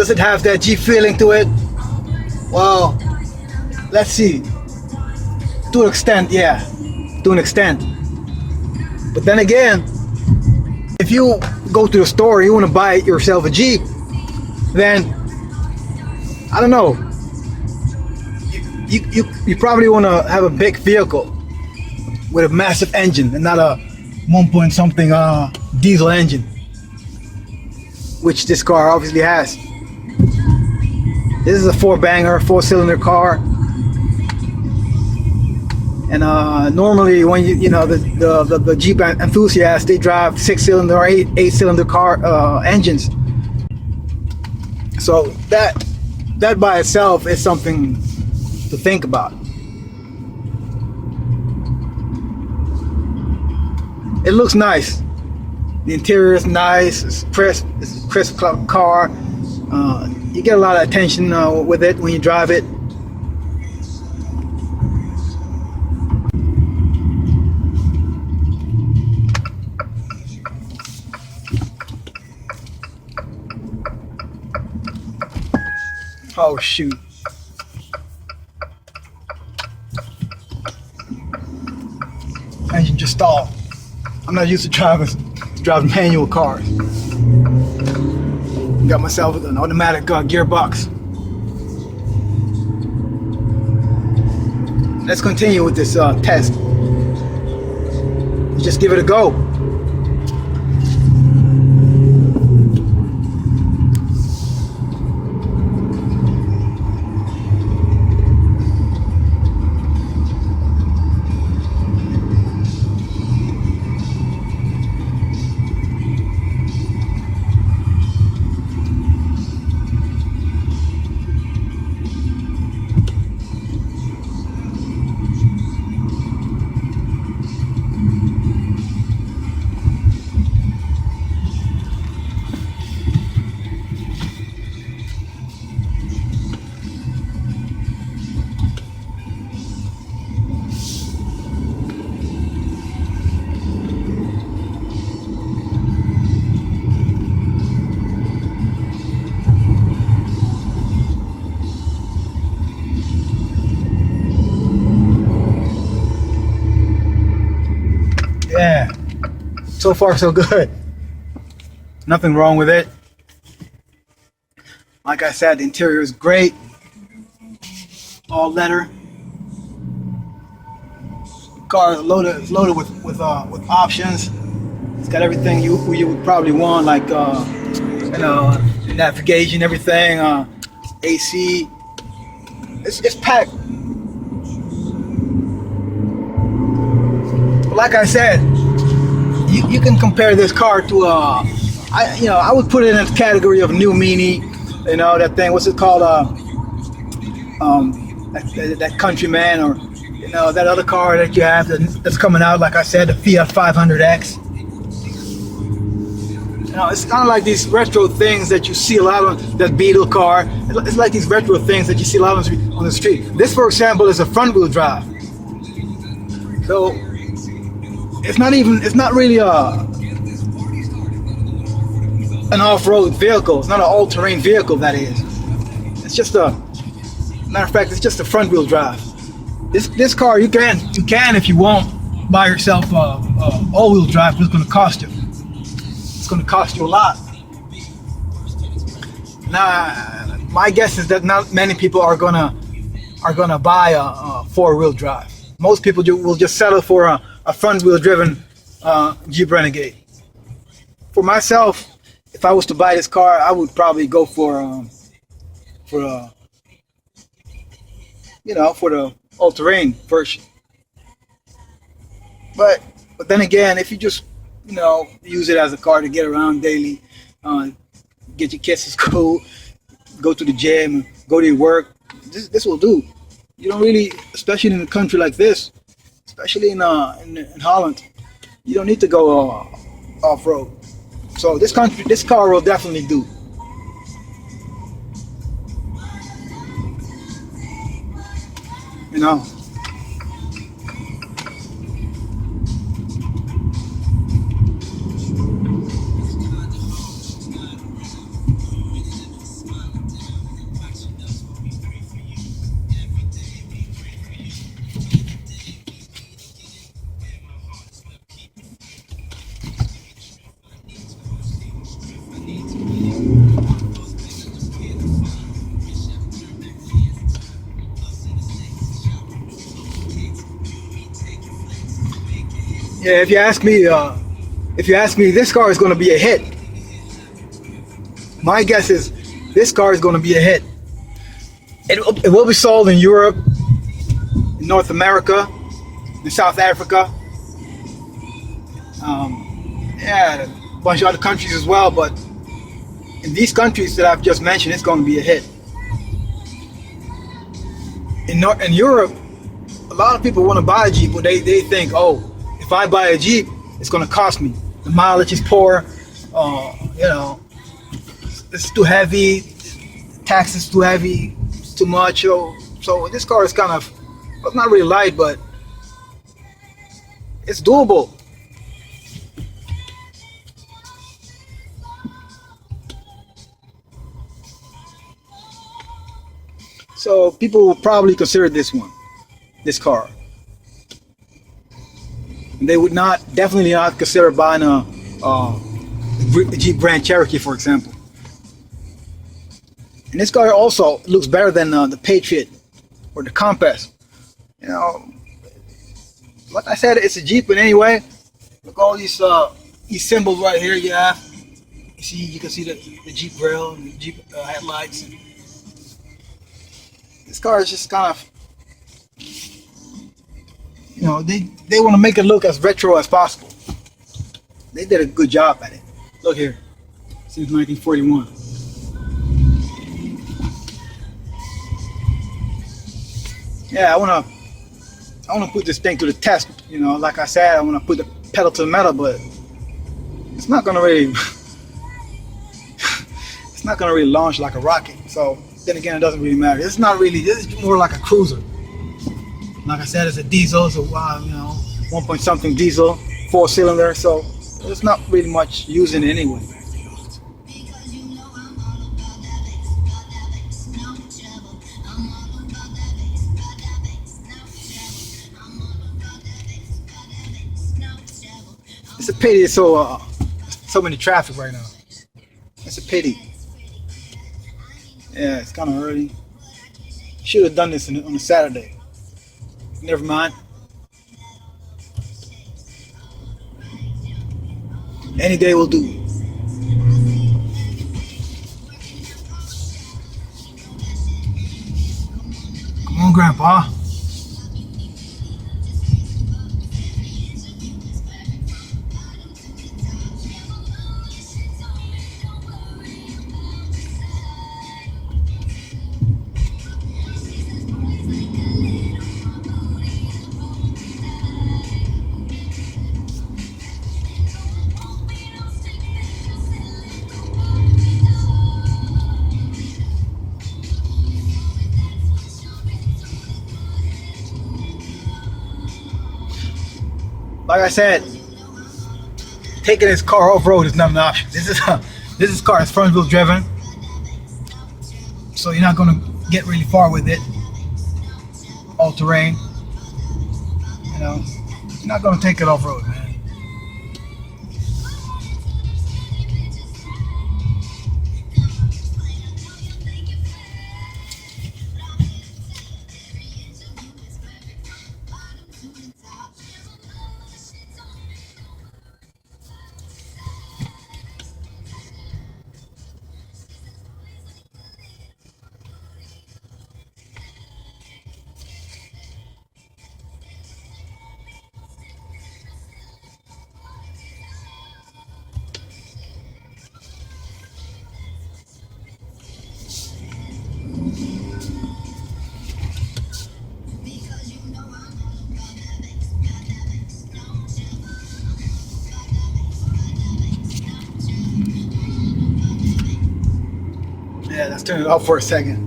Does it have that Jeep feeling to it? Well, let's see. To an extent, yeah. To an extent. But then again, if you go to the store, you want to buy yourself a Jeep, then I don't know. You probably want to have a big vehicle with a massive engine and not a 1 point something diesel engine, which this car obviously has. This is a 4-banger, 4-cylinder car. And normally when you know the Jeep enthusiasts, they drive 6-cylinder or 8-cylinder car engines. So that by itself is something to think about. It looks nice. The interior is nice. It's crisp. It's a crisp car. You get a lot of attention with it when you drive it. Oh shoot. Engine just stalled. I'm not used to driving manual cars. Got myself an automatic gearbox. Let's continue with this test. Just give it a go. Yeah, so far so good. Nothing wrong with it. Like I said, the interior is great. All leather. The car is loaded with options. It's got everything you would probably want, like you know, navigation, everything, AC. It's packed. Like I said, you can compare this car to I would put it in the category of new Mini. You know, that thing, what's it called? That Countryman, or you know, that other car that you have that's coming out. Like I said, the Fiat 500X. You know, it's kind of like these retro things that you see a lot of. That Beetle car. It's like these retro things that you see a lot on the street. This, for example, is a front-wheel drive. So it's not really an off-road vehicle. It's not an all-terrain vehicle, that is. It's just matter of fact, it's just a front-wheel drive. This car, you can if you want, buy yourself all-wheel drive, but it's going to cost you. It's going to cost you a lot. Now, my guess is that not many people are gonna buy a four-wheel drive. Most people will just settle for a front-wheel driven Jeep Renegade. For myself, if I was to buy this car, I would probably go for the all-terrain version. But then again, if you just use it as a car to get around daily, get your kids to school, go to the gym, go to your work, this will do. You don't really, especially in a country like this, especially in Holland, you don't need to go off-road. So this car will definitely do. You know. Yeah, if you ask me, this car is going to be a hit. My guess is this car is going to be a hit. It will be sold in Europe, in North America, in South Africa, yeah, a bunch of other countries as well. But in these countries that I've just mentioned, it's going to be a hit. In Europe, a lot of people want to buy a Jeep, but they think, oh, if I buy a Jeep, it's going to cost me. The mileage is poor, you know, it's too heavy, tax is too heavy, it's too much. So this car is kind of, well, not really light, but it's doable. So people will probably consider this car. They would definitely not consider buying a Jeep Grand Cherokee, for example. And this car also looks better than the Patriot or the Compass. You know, like I said, it's a Jeep, but anyway, look all these symbols right here. You can see the Jeep grill and the Jeep headlights. And this car is just kind of, you know, they want to make it look as retro as possible. They did a good job at it. Look here, since 1941. Yeah, I wanna put this thing to the test. You know, like I said, I wanna put the pedal to the metal, but it's not gonna really launch like a rocket. So then again, it doesn't really matter. It's not really. This is more like a cruiser. Like I said, it's a diesel, so you know, 1 point something diesel, 4-cylinder. So there's not really much using it anyway. It's a pity it's so many traffic right now. It's a pity. Yeah, it's kind of early. Should have done this on a Saturday. Never mind. Any day will do. Come on, Grandpa. Like I said, taking this car off-road is not an option. This car is front-wheel driven, so you're not gonna get really far with it. All terrain, you know, you're not gonna take it off-road, man. Yeah, let's turn it off for a second.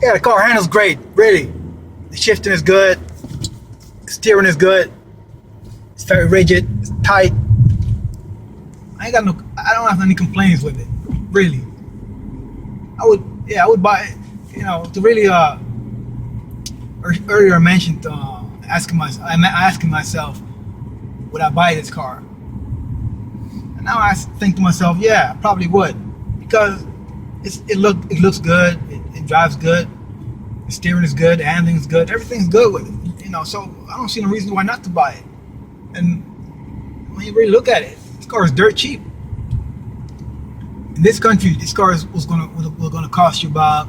Yeah, the car handles great, really. The shifting is good. The steering is good. It's very rigid. It's tight. I don't have any complaints with it, really. I would buy it, to really, earlier I mentioned, asking myself, would I buy this car? And now I think to myself, yeah, I probably would, because it looks good, it drives good, the steering is good, the handling is good, everything's good with it, so I don't see no reason why not to buy it. And when you really look at it, this car is dirt cheap. In this country, this car was gonna cost you about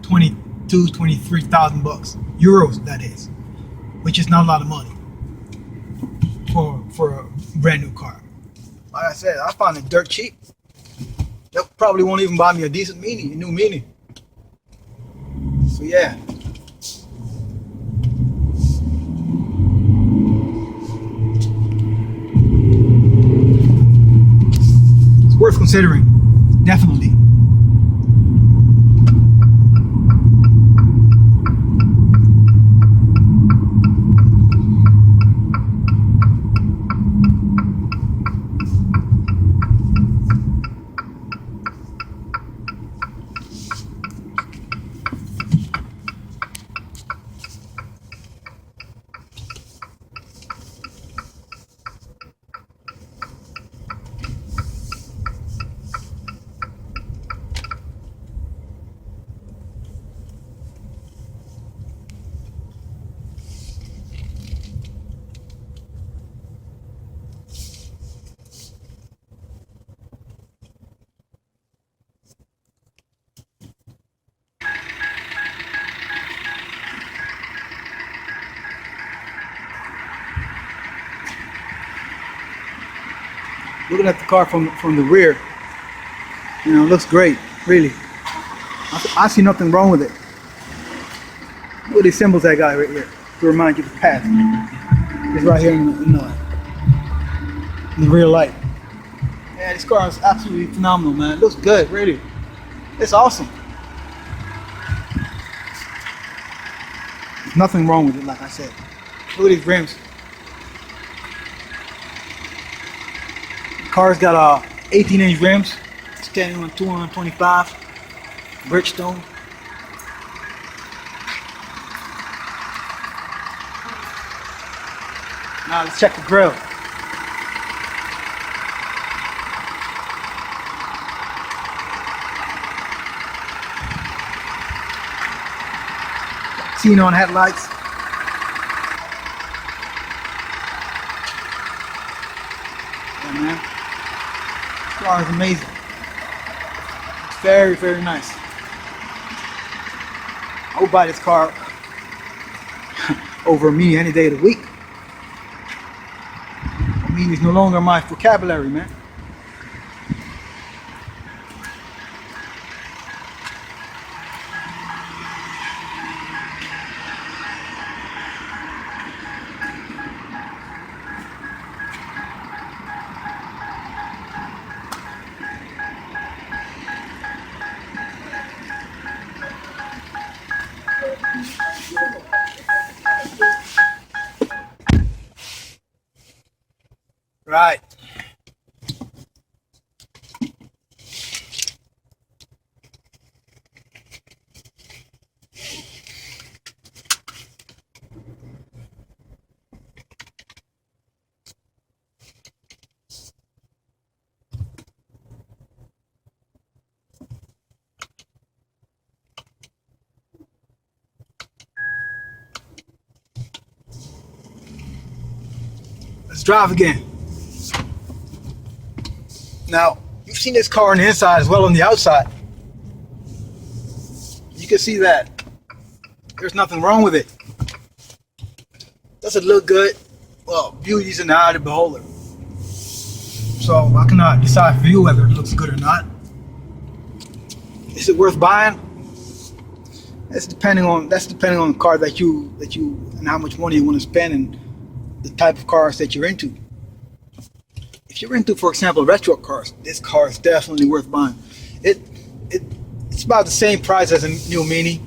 23,000 bucks, euros, that is, which is not a lot of money for a brand new car. Like I said, I found it dirt cheap. They probably won't even buy me a decent Mini, a new Mini. So yeah. It's worth considering, definitely. Looking at the car from the rear, it looks great, really. I see nothing wrong with it. Look at these symbols I got right here to remind you to pass. It's right here in the rear light. Yeah, this car is absolutely phenomenal, man. It looks good, really. It's awesome. There's nothing wrong with it, like I said. Look at these rims. Car's got 18-inch rims, standing on 225 Bridgestone. Now let's check the grill. Xenon headlights. Yeah, man. This car is amazing. It's very, very nice. I would buy this car over me any day of the week. I mean, it's no longer my vocabulary, man. Right. Let's drive again. Now, you've seen this car on the inside as well on the outside. You can see that there's nothing wrong with it. Does it look good? Well, beauty's in the eye of the beholder. So I cannot decide for you whether it looks good or not. Is it worth buying? That's depending on the car that you and how much money you want to spend and the type of cars that you're into. If you're into, for example, retro cars, this car is definitely worth buying. It's about the same price as a new Mini.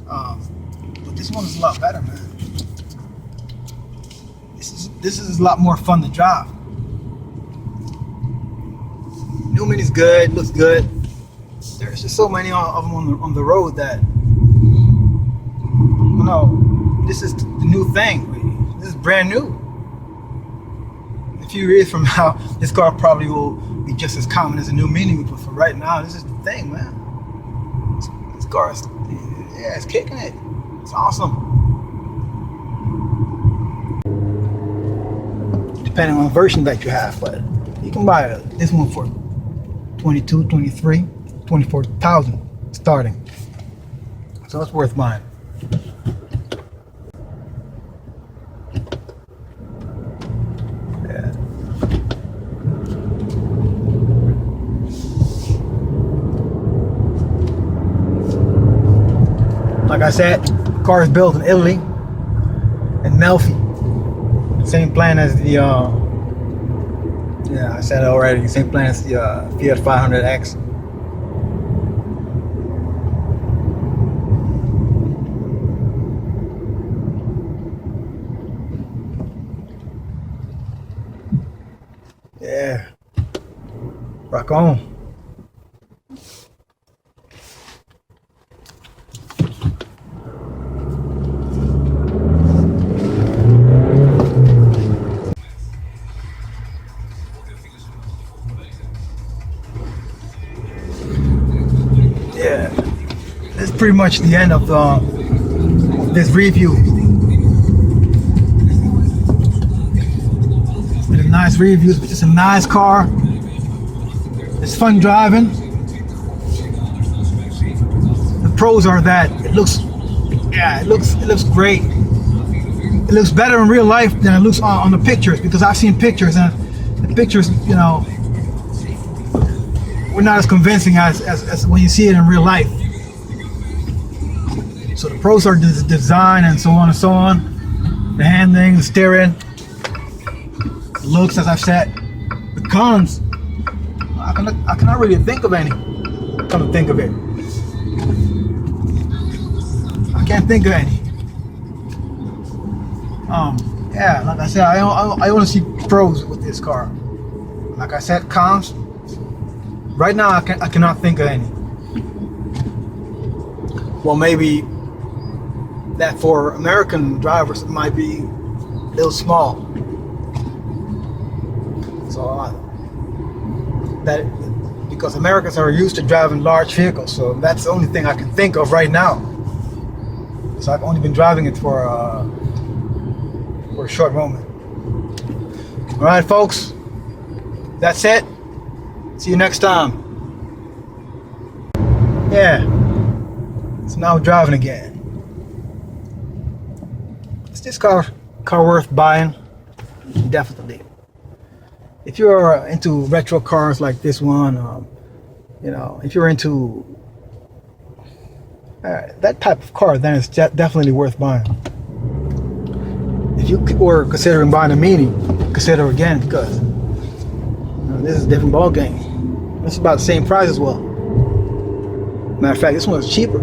But this one is a lot better, man. This is a lot more fun to drive. New Mini's good, looks good. There's just so many of them on the road that, you know, this is the new thing. This is brand new. A few years from now, this car probably will be just as common as a new Mini, but for right now, this is the thing, man. This car is, yeah, it's kicking it. It's awesome. Depending on the version that you have, but you can buy this one for 22, 23, 24,000 starting. So it's worth buying. Yeah. Like I said, the car is built in Italy, in Melfi. Same plan as the, yeah, I said it already, same plan as the Fiat 500X. Yeah, rock on. Yeah, this is pretty much the end of this review. It's been a nice review. It's just a nice car. It's fun driving. The pros are that it looks, yeah, it looks great. It looks better in real life than it looks on the pictures, because I've seen pictures and the pictures, you know, we're not as convincing as when you see it in real life. So the pros are the design and so on and so on. The handling, the steering, the looks, as I've said. The cons, I cannot really think of any. Come to think of it, I can't think of any. Yeah, like I said, I only see pros with this car. Like I said, cons. Right now, I cannot think of any. Well, maybe that for American drivers it might be a little small. So that because Americans are used to driving large vehicles, so that's the only thing I can think of right now. So I've only been driving it for a short moment. All right, folks, that's it. See you next time. Yeah, so now we're driving again. Is this car worth buying? Definitely. If you're into retro cars like this one, you know, if you're into that type of car, then it's definitely worth buying. If you were considering buying a Mini, consider again, because this is a different ball game. It's about the same price as well. Matter of fact, this one is cheaper.